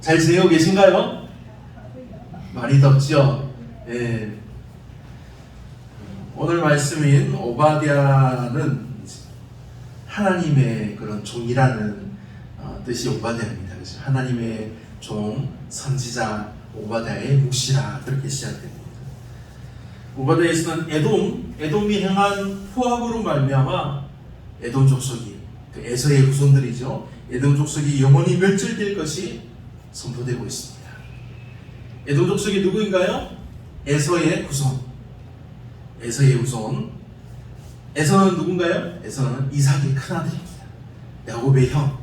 잘 지내고 계신가요? 많이 덥죠? 예. 오늘 말씀인 오바댜는 하나님의 그런 종이라는 뜻이 오바댜입니다. 그래서 하나님의 종, 선지자 오바댜의 묵시라 그렇게 시작됩니다. 오바댜에서는 에돔이 행한 포악으로 말미암아 에돔 족속이, 그 에서의 후손들이죠. 에돔 족속이 영원히 멸절될 것이 선포되고 있습니다. 에돔 족속이 누구인가요? 에서의 후손. 에서의 후손. 에서는 누군가요? 에서는 이삭의 큰아들입니다. 야곱의 형.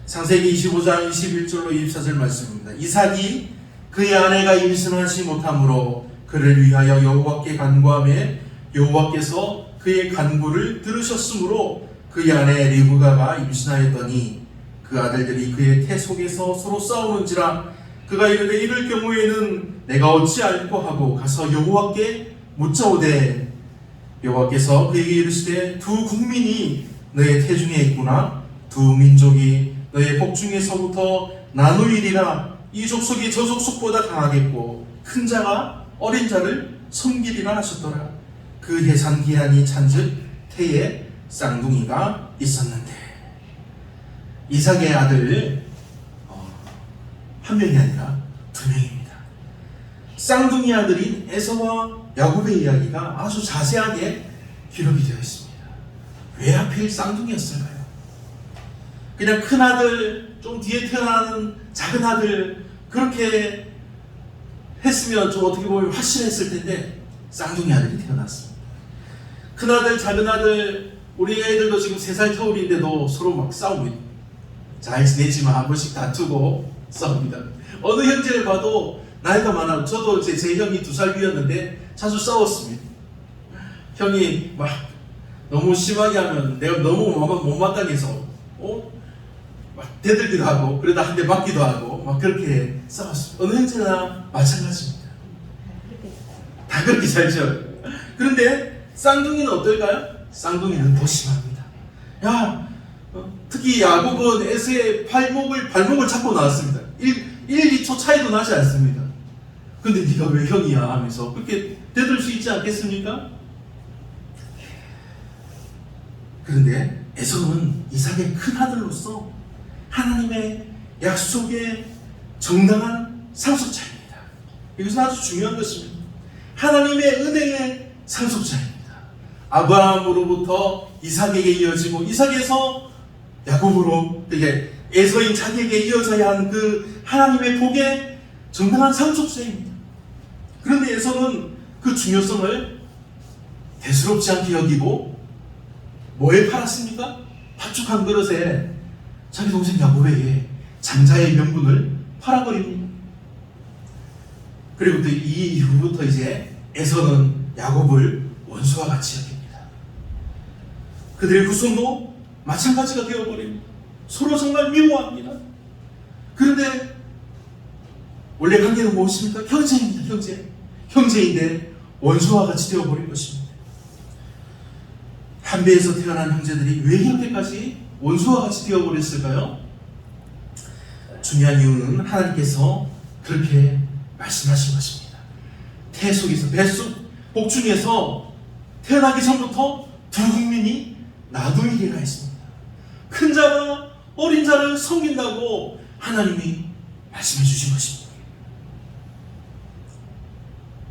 창세기 25장 21절로 24절 말씀입니다. 이삭이 그의 아내가 임신하지 못함으로 그를 위하여 여호와께 간구하매 여호와께서 그의 간구를 들으셨으므로 그의 아내 리브가가 임신하였더니 그 아들들이 그의 태 속에서 서로 싸우는지라 그가 이르되 이럴 경우에는 내가 어찌 알고 하고 가서 여호와께 묻자오되 여호와께서 그에게 이르시되 두 국민이 너의 태중에 있구나 두 민족이 너의 복중에서부터 나누이리라 이 족속이 저 족속보다 강하겠고 큰 자가 어린 자를 섬기리라 하셨더라. 그 해산 기한이 찬즉 태에 쌍둥이가 있었는데 이삭의 아들 한 명이 아니라 두 명입니다. 쌍둥이 아들인 에서와 야곱의 이야기가 아주 자세하게 기록이 되어 있습니다. 왜 하필 쌍둥이였을까요? 그냥 큰 아들, 좀 뒤에 태어나는 작은 아들 그렇게 했으면 좀 어떻게 보면 확실했을 텐데 쌍둥이 아들이 태어났습니다. 큰 아들, 작은 아들, 우리 애들도 지금 3살 터울인데도 서로 막 싸웁니다. 잘 지내지만 한 번씩 다투고 싸웁니다. 어느 형제를 봐도 나이가 많아요. 저도 제 형이 2살 위였는데 자주 싸웠습니다. 형이 막 너무 심하게 하면 내가 너무 못마땅해서 막 대들기도 하고 그러다 한 대 맞기도 하고 막 그렇게 싸웠습니다. 어느 형제나 마찬가지입니다. 다 그렇게 살죠. 그런데 쌍둥이는 어떨까요? 쌍둥이는 더 심합니다. 특히 야곱은 에서의 발목을 잡고 나왔습니다. 2초 차이도 나지 않습니다. 근데 네가 왜 형이야 하면서 그렇게 대들 수 있지 않겠습니까? 그런데 에서는 이삭의 큰 아들로서 하나님의 약속의 정당한 상속자입니다. 이것은 아주 중요한 것입니다. 하나님의 은혜의 상속자입니다. 아브라함으로부터 이삭에게 이어지고 이삭에서 야곱으로 이게 에서인 자기에게 이어져야 하는 그 하나님의 복의 정당한 상속자입니다. 그런데 에서는 그 중요성을 대수롭지 않게 여기고 뭐에 팔았습니까? 팥죽 한 그릇에 자기 동생 야곱에게 장자의 명분을 팔아버립니다. 그리고 또 이 이후부터 이제 에서는 야곱을 원수와 같이 여깁니다. 그들의 후손도 마찬가지가 되어버립니다. 서로 정말 미워합니다. 그런데 원래 관계는 무엇입니까? 형제입니다. 형제인데 원수와 같이 되어버린 것입니다. 한 배에서 태어난 형제들이 왜 이렇게까지 원수와 같이 되어버렸을까요? 중요한 이유는 하나님께서 그렇게 말씀하신 것입니다. 태 속에서 뱃속 복중에서 태어나기 전부터 두 국민이 나누이리라 했습니다. 큰 자가 어린 자를 섬긴다고 하나님이 말씀해 주신 것입니다.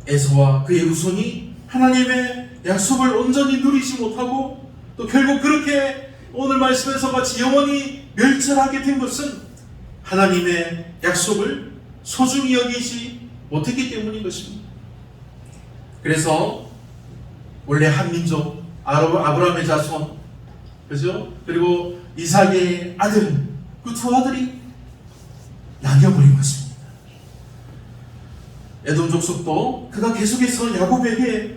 에서와 그의 후손이 하나님의 약속을 온전히 누리지 못하고 또 결국 그렇게 오늘 말씀에서 같이 영원히 멸절하게 된 것은 하나님의 약속을 소중히 여기지 못했기 때문인 것입니다. 그래서 원래 한민족 아브라함의 자손 그죠? 그리고 이삭의 아들 그 두 아들이 나뉘어버린 것입니다. 에돔 족속도 그가 계속해서 야곱에게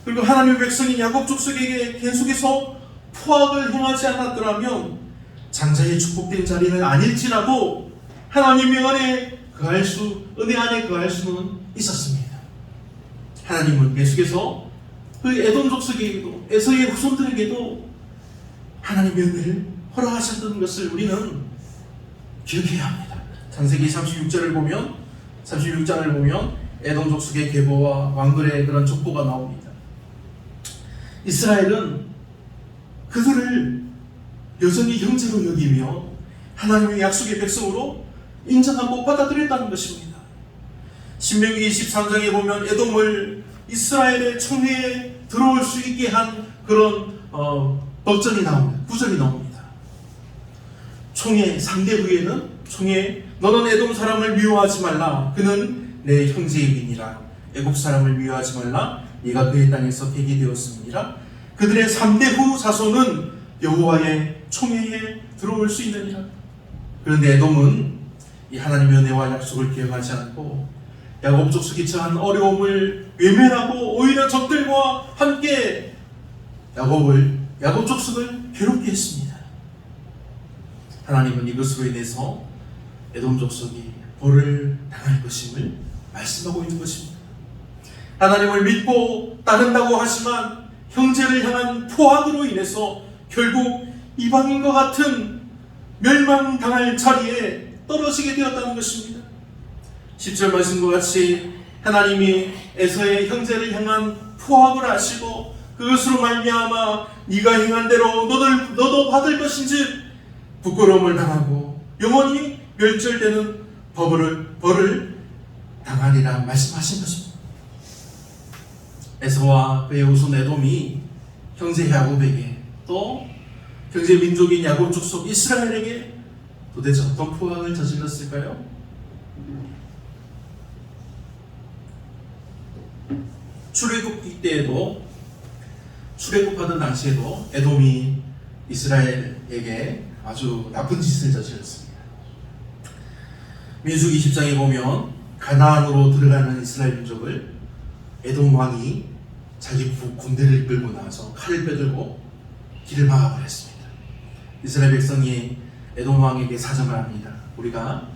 그리고 하나님의 백성인 야곱 족속에게 계속해서 포악을 행하지 않았더라면 장자의 축복된 자리는 아닐지라도 하나님의 은혜 안에 거할 수는 있었습니다. 하나님은 계속해서 그 에돔 족속에게도 에서의 후손들에게도 하나님의 은혜를 허락하셨던 것을 우리는 기억해야 합니다. 창세기 36장을 보면 에돔 족속의 계보와 왕들의 그런 족보가 나옵니다. 이스라엘은 그들을 여전히 형제로 여기며 하나님의 약속의 백성으로 인정하고 받아들였다는 것입니다. 신명기 23장에 보면 에돔을 이스라엘의 총회에 들어올 수 있게 한 그런 법전이 나옵니다. 구절이 나옵니다. 총회 상대 후에는 너는 에돔 사람을 미워하지 말라. 그는 내 형제이니라. 애국 사람을 미워하지 말라. 네가 그의 땅에서 객이 되었음이니라. 그들의 3대 후 자손은 여호와의 총회에 들어올 수 있느니라. 그런데 에돔은 이 하나님의 은혜와 약속을 기억하지 않고 야곱 족속이 처한 어려움을 외면하고 오히려 적들과 함께 야곱 족속을 괴롭게 했습니다. 하나님은 이것으로 인해서 에돔 족속이 벌을 당할 것임을 말씀하고 있는 것입니다. 하나님을 믿고 따른다고 하지만 형제를 향한 포악으로 인해서 결국 이방인과 같은 멸망당할 자리에 떨어지게 되었다는 것입니다. 10절 말씀과 같이 하나님이 에서의 형제를 향한 포악을 아시고 그것으로 말미암아 네가 행한 대로 너도 받을 것인즉 부끄러움을 당하고 영원히 멸절되는 벌을 당하리라 말씀하신 것입니다. 에서와 그의 후손 에돔이 형제 야곱에게 또 형제 민족인 야곱 족속 이스라엘에게 도대체 어떤 포악을 저질렀을까요? 출애굽하던 당시에도 에돔이 이스라엘에게 아주 나쁜 짓을 저질렀습니다. 민수기 10장에 보면 가나안으로 들어가는 이스라엘 민족을 에돔 왕이 자기 군대를 끌고 나와서 칼을 빼들고 길을 막아버렸습니다. 이스라엘 백성이 에돔 왕에게 사정을 합니다. 우리가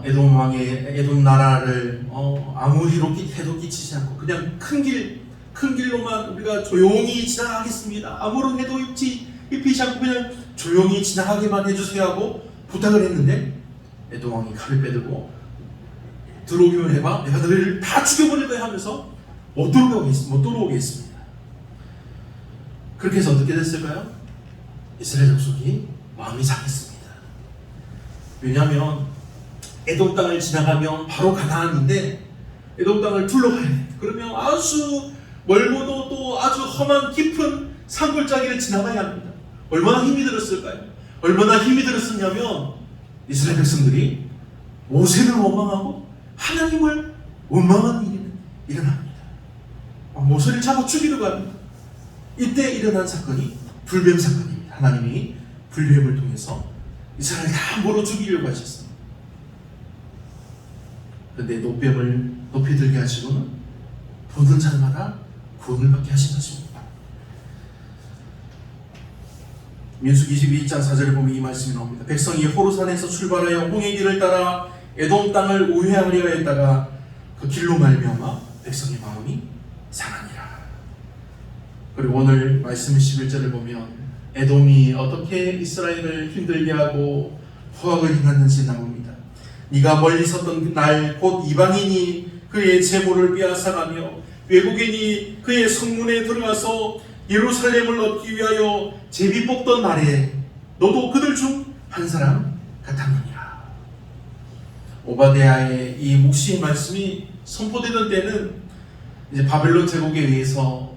에돔 나라를 아무 해도 끼치지 않고 그냥 큰 길로만 우리가 조용히 지나가겠습니다. 아무런 해도 입히지 않고 그냥 조용히 지나가게만 해주세요 하고 부탁을 했는데 에돔 왕이 칼을 빼들고 들어오기만 해봐 내가 너희를 다 죽여버릴 거야 하면서 못 들어오게 했습니다. 그렇게 해서 어떻게 됐을까요? 이스라엘 족속이 마음이 상했습니다. 왜냐하면 에돔 땅을 지나가면 바로 가나안인데 에돔 땅을 둘러가야 돼. 그러면 아주 멀고도 또 아주 험한 깊은 산골짜기를 지나가야 합니다. 얼마나 힘이 들었을까요? 얼마나 힘이 들었었냐면 이스라엘 백성들이 모세를 원망하고 하나님을 원망하는 일이 일어납니다. 모세를 잡아 죽이려고 합니다. 이때 일어난 사건이 불뱀 사건입니다. 하나님이 불뱀을 통해서 이스라엘을 다 몰아 죽이려고 하셨습니다. 그런데 노뱀을 높이 들게 하시고는 보는 자마다 구원을 받게 하신 것입니다. 민수기 22장 4절에 보면 이 말씀이 나옵니다. 백성이 호르산에서 출발하여 홍해 길을 따라 에돔 땅을 우회하려 했다가 그 길로 말미암아 백성의 마음이 상하니라. 그리고 오늘 말씀 11절을 보면 에돔이 어떻게 이스라엘을 힘들게 하고 포악을 행했는지 나옵니다. 네가 멀리 섰던 날 곧 이방인이 그의 재물을 빼앗아가며 외국인이 그의 성문에 들어가서 예루살렘을 얻기 위하여 제비 뽑던 날에 너도 그들 중 한 사람 같았느니라. 오바댜의 이 묵시의 말씀이 선포되던 때는 이제 바벨론 제국에 의해서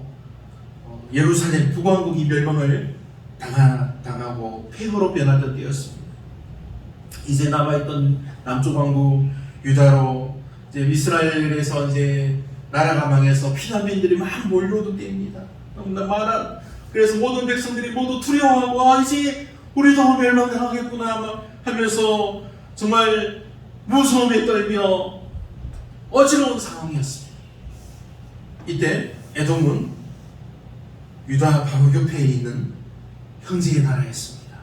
예루살렘 북왕국이 멸망을 당하고 폐허로 변하던 때였습니다. 이제 남아있던 남쪽 왕국 유다로 이제 이스라엘에서 이제 나라가 망해서 피난민들이 막 몰려오던 때입니다. 그래서 모든 백성들이 모두 두려워하고 이제 우리도 멸망당하겠구나 막 하면서 정말 무서움에 떨며 어지러운 상황이었습니다. 이때 에돔은 유다 바로 옆에 있는 형제의 나라였습니다.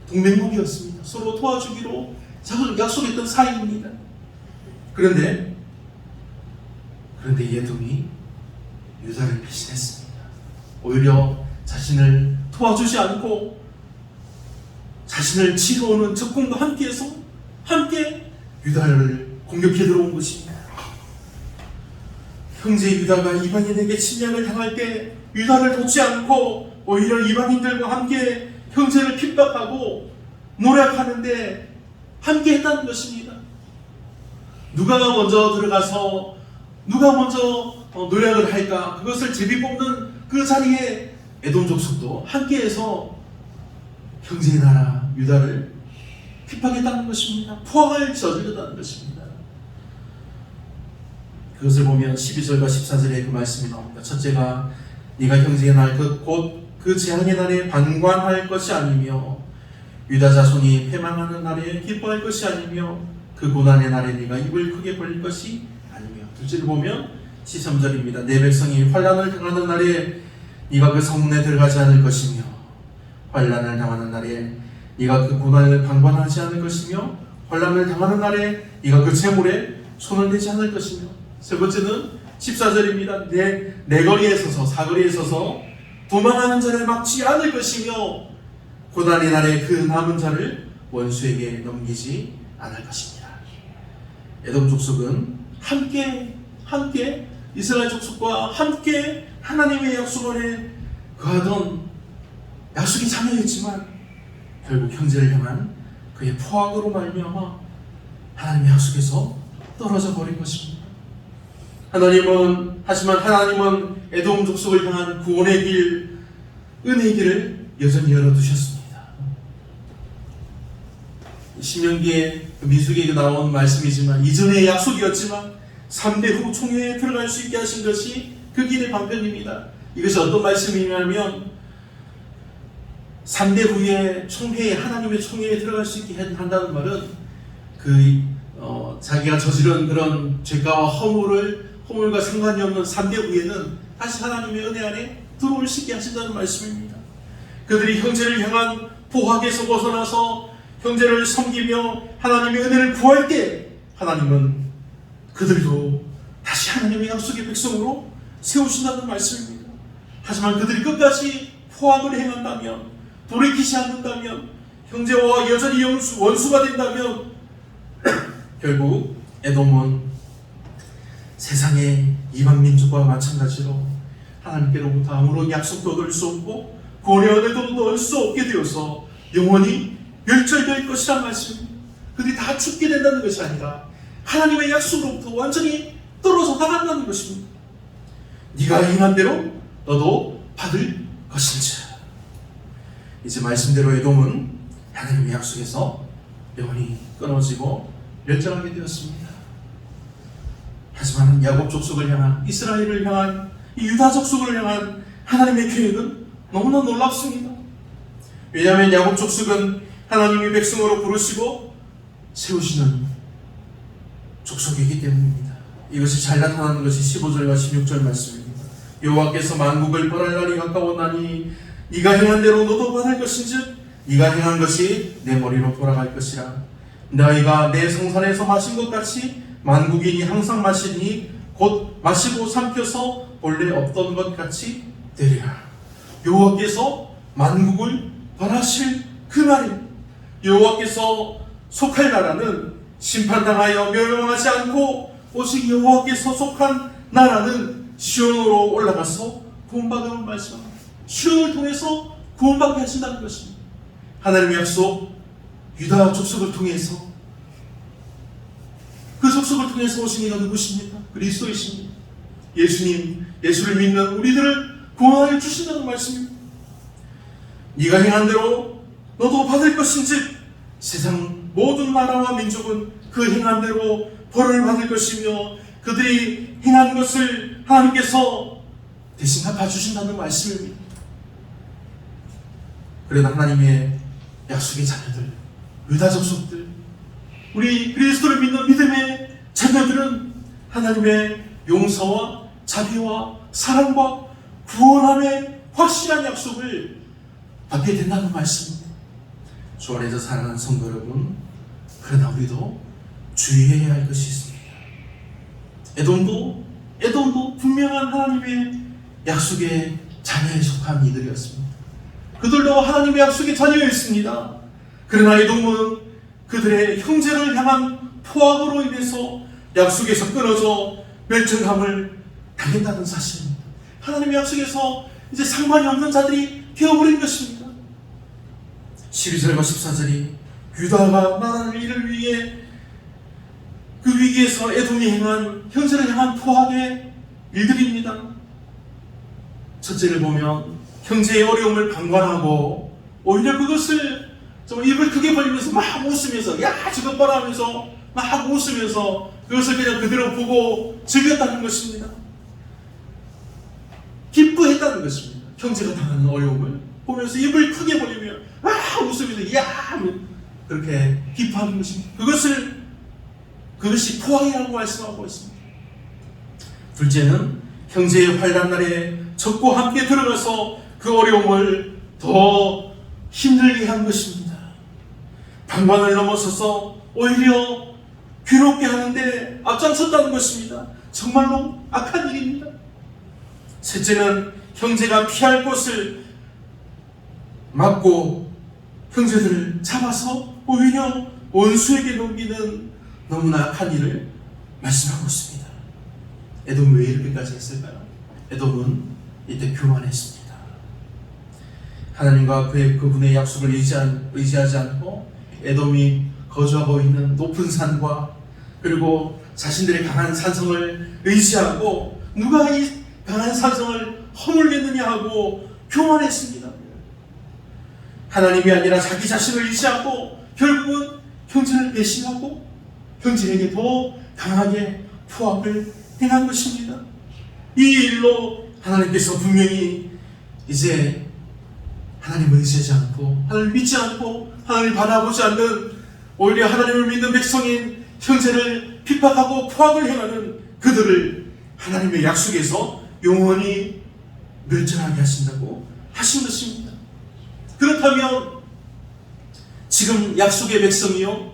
동맹국이었습니다. 서로 도와주기로 약속했던 사이입니다. 그런데 에돔이 유다를 배신했습니다. 오히려 자신을 도와주지 않고 자신을 치러오는 적군과 함께해서 유다를 공격해 들어온 것입니다. 형제 유다가 이방인에게 침략을 당할 때 유다를 돕지 않고 오히려 이방인들과 함께 형제를 핍박하고 노력하는데 함께 했다는 것입니다. 누가 먼저 들어가서 누가 먼저 노력을 할까, 그것을 제비 뽑는 그 자리에 에돔 족속도 함께해서 형제의 나라 유다를 핍박했다는 것입니다. 포악을 저질렀다는 것입니다. 그것을 보면 12절과 14절에 그 말씀이 나옵니다. 첫째가 네가 형제의 날 곧 그 재앙의 날에 방관할 것이 아니며 유다 자손이 패망하는 날에 기뻐할 것이 아니며 그 고난의 날에 네가 입을 크게 벌릴 것이 아니며. 둘째를 보면 13절입니다. 내 백성이 환난을 당하는 날에 네가 그 성문에 들어가지 않을 것이며 환난을 당하는 날에 네가 그 고난을 방관하지 않을 것이며 환난을 당하는 날에 네가 그 재물에 손을 대지 않을 것이며. 세 번째는 14절입니다. 내 거리에 서서 사거리에 서서 도망하는 자를 막지 않을 것이며 고난의 날에 그 남은 자를 원수에게 넘기지 않을 것입니다. 에돔 족속은 함께 이스라엘 족속과 함께 하나님의 약속 안에 거하던 약속이 참여했지만 결국 형제를 향한 그의 포악으로 말미암아 하나님의 약속에서 떨어져 버린 것입니다. 하지만 하나님은 에돔 족속을 향한 구원의 길, 은혜의 길을 여전히 열어두셨습니다. 신명기에 민수기에 나온 말씀이지만 이전의 약속이었지만 3대 후 총회에 들어갈 수 있게 하신 것이 그 길의 방편입니다. 이것이 어떤 말씀이냐면 3대 후에 총회에, 하나님의 총회에 들어갈 수 있게 한다는 말은 자기가 저지른 그런 죄가와 허물과 상관이 없는 3대 후에는 다시 하나님의 은혜 안에 들어올 수 있게 하신다는 말씀입니다. 그들이 형제를 향한 포악에서 벗어나서 형제를 섬기며 하나님의 은혜를 구할 때 하나님은 그들도 다시 하나님의 약속의 백성으로 세우신다는 말씀입니다. 하지만 그들이 끝까지 포악을 행한다면, 돌이키지 않는다면, 형제와 여전히 원수가 된다면 결국 에돔은 세상의 이방 민족과 마찬가지로 하나님께로부터 아무런 약속도 얻을 수 없고 구원의 은혜도 얻을 수 없게 되어서 영원히 멸절될 것이란 말씀입니다. 그들이 다 죽게 된다는 것이 아니라 하나님의 약속으로부터 완전히 떨어져 나간다는 것입니다. 네가 행한 대로 너도 받을 것인지. 이제 말씀대로 에돔은 하나님의 약속에서 영원히 끊어지고 멸절하게 되었습니다. 하지만 야곱 족속을 향한, 이스라엘을 향한, 이 유다 족속을 향한 하나님의 계획은 너무나 놀랍습니다. 왜냐하면 야곱 족속은 하나님의 백성으로 부르시고 세우시는 족속이기 때문입니다. 이것이 잘 나타나는 것이 15절과 16절 말씀입니다. 여호와께서 만국을 벌할 날이 가까웠나니 네가 행한 대로 너도 받을 것인즉 네가 행한 것이 내 머리로 돌아갈 것이라. 너희가 내 성산에서 마신 것 같이 만국인이 항상 마시니 곧 마시고 삼켜서 본래 없던 것 같이 되리라. 여호와께서 만국을 벌하실 그 날입니다. 여호와께서 속할 나라는 심판당하여 멸망하지 않고 오직 여호와께서 속한 나라는 시온으로 올라가서 구원받음을 말씀합니다. 시온을 통해서 구원받게 하신다는 것입니다. 하나님의 약속, 유다 족속을 통해서, 그 족속을 통해서 오신 이가 누구십니까? 그리스도이십니다. 예수를 믿는 우리들을 구원하여 주신다는 말씀입니다. 네가 행한 대로 너도 받을 것인즉 세상 모든 나라와 민족은 그 행한 대로 벌을 받을 것이며 그들이 행한 것을 하나님께서 대신 갚아주신다는 말씀입니다. 그러나 하나님의 약속의 자녀들, 유다 족속들, 우리 그리스도를 믿는 믿음의 자녀들은 하나님의 용서와 자비와 사랑과 구원함의 확실한 약속을 받게 된다는 말씀입니다. 주 안에서 사랑하는 성도 여러분, 그러나 우리도 주의해야 할 것이 있습니다. 에돔도 분명한 하나님의 약속의 자녀에 속한 이들이었습니다. 그들도 하나님의 약속의 자녀였습니다. 그러나 에돔은 그들의 형제를 향한 포악으로 인해서 약속에서 끊어져 멸절함을 당했다는 사실입니다. 하나님의 약속에서 이제 상관이 없는 자들이 되어버린 것입니다. 12절과 14절이 유다가 나라를 이를 위해 그 위기에서 에돔이 행한 형제를 향한 포악의 일들입니다. 첫째를 보면 형제의 어려움을 방관하고 오히려 그것을 좀 입을 크게 벌리면서 막 웃으면서 야 저것 봐라 하면서 막 웃으면서 그것을 그냥 그대로 보고 즐겼다는 것입니다. 기뻐했다는 것입니다. 형제가 당하는 어려움을 보면서 입을 크게 벌리며 막 웃으면서 야 그렇게 기뻐하는 것입니다. 그것이 포악이라고 말씀하고 있습니다. 둘째는 형제의 환난 날에 적과 함께 들어가서 그 어려움을 더 힘들게 한 것입니다. 방관을 넘어서서 오히려 괴롭게 하는데 앞장섰다는 것입니다. 정말로 악한 일입니다. 셋째는 형제가 피할 곳을 막고 형제들을 잡아서 오히려 원수에게 넘기는 너무나 악한 일을 말씀하고 있습니다. 에돔이 왜 이렇게까지 했을까요? 에돔은 이때 교만했습니다. 하나님과 그분의 약속을 의지하지 않고 에돔이 거주하고 있는 높은 산과 그리고 자신들의 강한 산성을 의지하고 누가 이 강한 산성을 허물겠느냐 하고 교만했습니다. 하나님이 아니라 자기 자신을 의지하고 결국은 형제를 배신하고 형제에게 더 강하게 포악을 행한 것입니다. 이 일로 하나님께서 분명히 이제 하나님을 의지하지 않고 하나님을 믿지 않고 하나님을 바라보지 않는 오히려 하나님을 믿는 백성인 형제를 핍박하고 포악을 행하는 그들을 하나님의 약속에서 영원히 멸절하게 하신다고 하신 것입니다. 그렇다면 지금 약속의 백성이요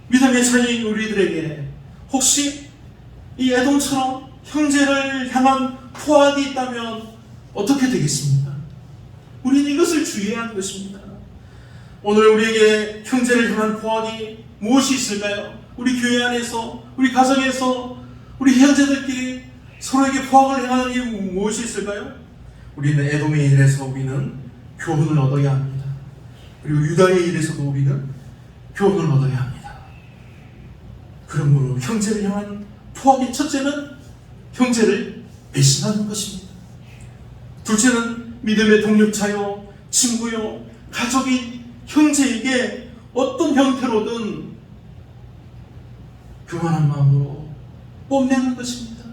믿음의 자녀인 우리들에게 혹시 이 에돔처럼 형제를 향한 포악이 있다면 어떻게 되겠습니까? 우리는 이것을 주의해야 하는 것입니다. 오늘 우리에게 형제를 향한 포악이 무엇이 있을까요? 우리 교회 안에서, 우리 가정에서, 우리 형제들끼리 서로에게 포악을 행하는 이유 무엇이 있을까요? 우리는 에돔의 일에서 우리는 교훈을 얻어야 합니다. 그리고 유다의 일에서도 우리는 교훈을 얻어야 합니다. 그러므로 형제를 향한 포악의 첫째는 형제를 배신하는 것입니다. 둘째는 믿음의 동력자요, 친구요, 가족인 형제에게 어떤 형태로든 교만한 마음으로 뽐내는 것입니다.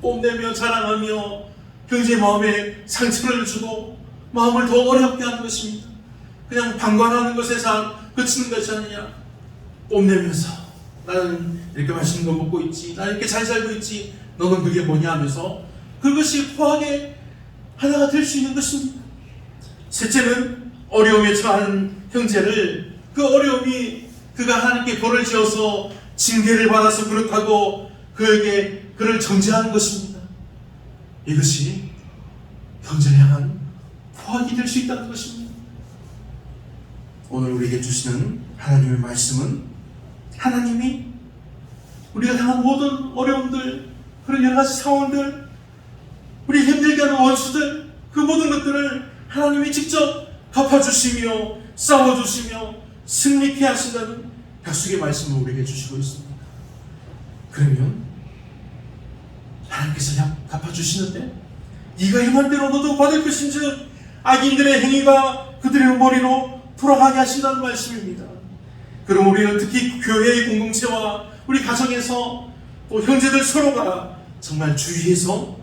뽐내며 자랑하며 형제의 마음에 상처를 주고 마음을 더 어렵게 하는 것입니다. 그냥 방관하는 것에서 그치는 것이 아니냐, 뽐내면서 나는 이렇게 맛있는 거 먹고 있지, 나는 이렇게 잘 살고 있지, 너는 그게 뭐냐 하면서 그것이 포악의 하나가 될 수 있는 것입니다. 셋째는 어려움에 처한 형제를 그 어려움이 그가 하나님께 벌을 지어서 징계를 받아서 그렇다고 그에게 그를 정죄하는 것입니다. 이것이 형제를 향한 포악이 될 수 있다는 것입니다. 오늘 우리에게 주시는 하나님의 말씀은 하나님이 우리가 당한 모든 어려움들, 그런 여러 가지 상황들, 우리 힘들게 하는 원수들, 그 모든 것들을 하나님이 직접 갚아주시며 싸워주시며 승리케 하신다는 약속의 말씀을 우리에게 주시고 있습니다. 그러면 하나님께서 갚아주시는데 네가 행한 대로 너도 받을 것인즉 악인들의 행위가 그들의 머리로 돌아가게 하신다는 말씀입니다. 그럼 우리는 특히 교회의 공동체와 우리 가정에서 또 형제들 서로가 정말 주의해서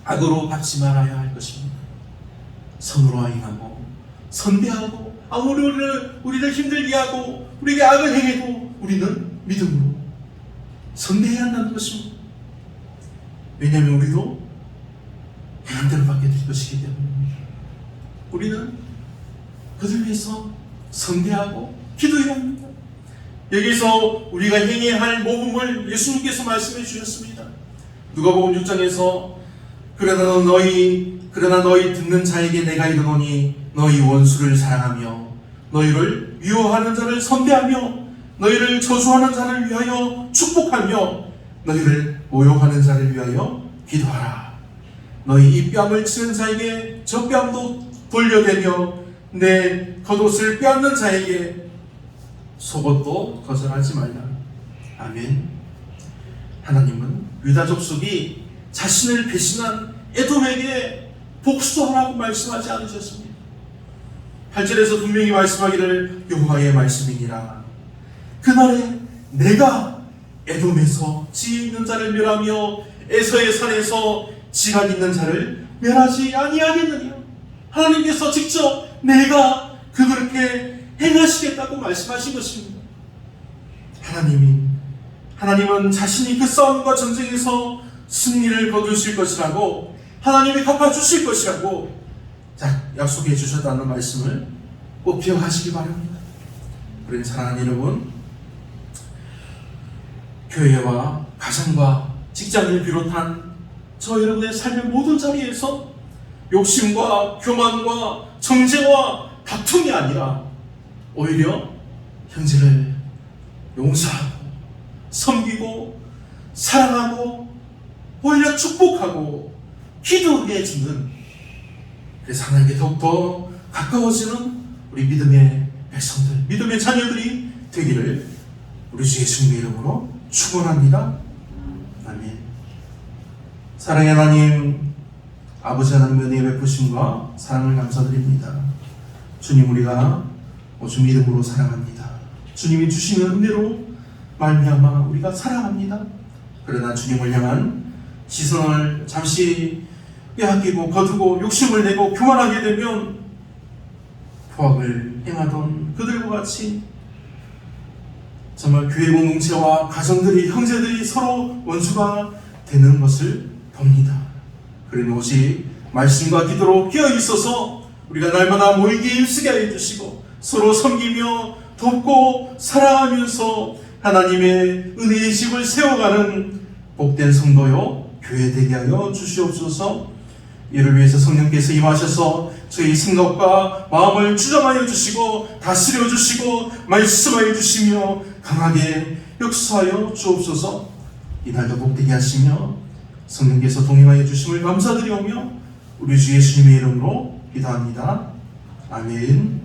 악으로 갚지 말아야 할 것입니다. 선으로 행하고 선대하고 아무리 우리를 힘들게 하고 우리에게 악을 행해도 우리는 믿음으로 선대해야 한다는 것입니다. 왜냐하면 우리도 행한 대로 받게 될 것이기 때문입니다. 우리는 그들 위해서 선대하고 기도해야 합니다. 여기서 우리가 행해야 할 모범을 예수님께서 말씀해 주셨습니다. 누가복음 6장에서 그러나 너희 듣는 자에게 내가 이르노니 너희 원수를 사랑하며 너희를 미워하는 자를 선대하며 너희를 저주하는 자를 위하여 축복하며 너희를 모욕하는 자를 위하여 기도하라. 너희 이 뺨을 치는 자에게 저 뺨도 돌려대며 내 겉옷을 빼앗는 자에게 속옷도 거절하지 말라. 아멘. 하나님은 유다 족속이 자신을 배신한 에돔에게 복수하라고 말씀하지 않으셨습니다. 8절에서 분명히 말씀하기를 여호와의 말씀이니라. 그날에 내가 에돔에서 지 있는 자를 멸하며 에서의 산에서 지각 있는 자를 멸하지 아니하겠느냐. 하나님께서 직접 내가 그렇게 행하시겠다고 말씀하신 것입니다. 하나님은 자신이 그 싸움과 전쟁에서 승리를 거두실 것이라고, 하나님이 갚아주실 것이라고 약속해 주셨다는 말씀을 꼭 기억하시기 바랍니다. 우리 사랑하는 여러분, 교회와 가정과 직장을 비롯한 저 여러분의 삶의 모든 자리에서 욕심과 교만과 정죄와 다툼이 아니라 오히려 형제를 용서하고 섬기고 사랑하고 오히려 축복하고 기도해 주는, 그래서 하나님께 더욱더 가까워지는 우리 믿음의 백성들, 믿음의 자녀들이 되기를 우리 주 예수님의 이름으로 축원합니다. 아멘. 사랑의 하나님, 아버지 하나님의 은혜의 베푸심과 사랑을 감사드립니다. 주님, 우리가 오직 믿음으로 사랑합니다. 주님이 주시는 은혜로 말미암아 우리가 사랑합니다. 그러나 주님을 향한 시선을 잠시 빼앗기고 거두고 욕심을 내고 교만하게 되면 포악을 행하던 그들과 같이 정말 교회 공동체와 가정들이, 형제들이 서로 원수가 되는 것을 봅니다. 그러니 오직 말씀과 기도로 깨어있어서 우리가 날마다 모이게 힘쓰게 하여 주시고 서로 섬기며 돕고 사랑하면서 하나님의 은혜의 집을 세워가는 복된 성도요 교회 되게 하여 주시옵소서. 이를 위해서 성령께서 임하셔서 저희 생각과 마음을 주장하여 주시고 다스려 주시고 말씀하여 주시며 강하게 역사하여 주옵소서. 이날도 복되게 하시며 성령께서 동행하여 주심을 감사드리오며 우리 주 예수님의 이름으로 기도합니다. 아멘.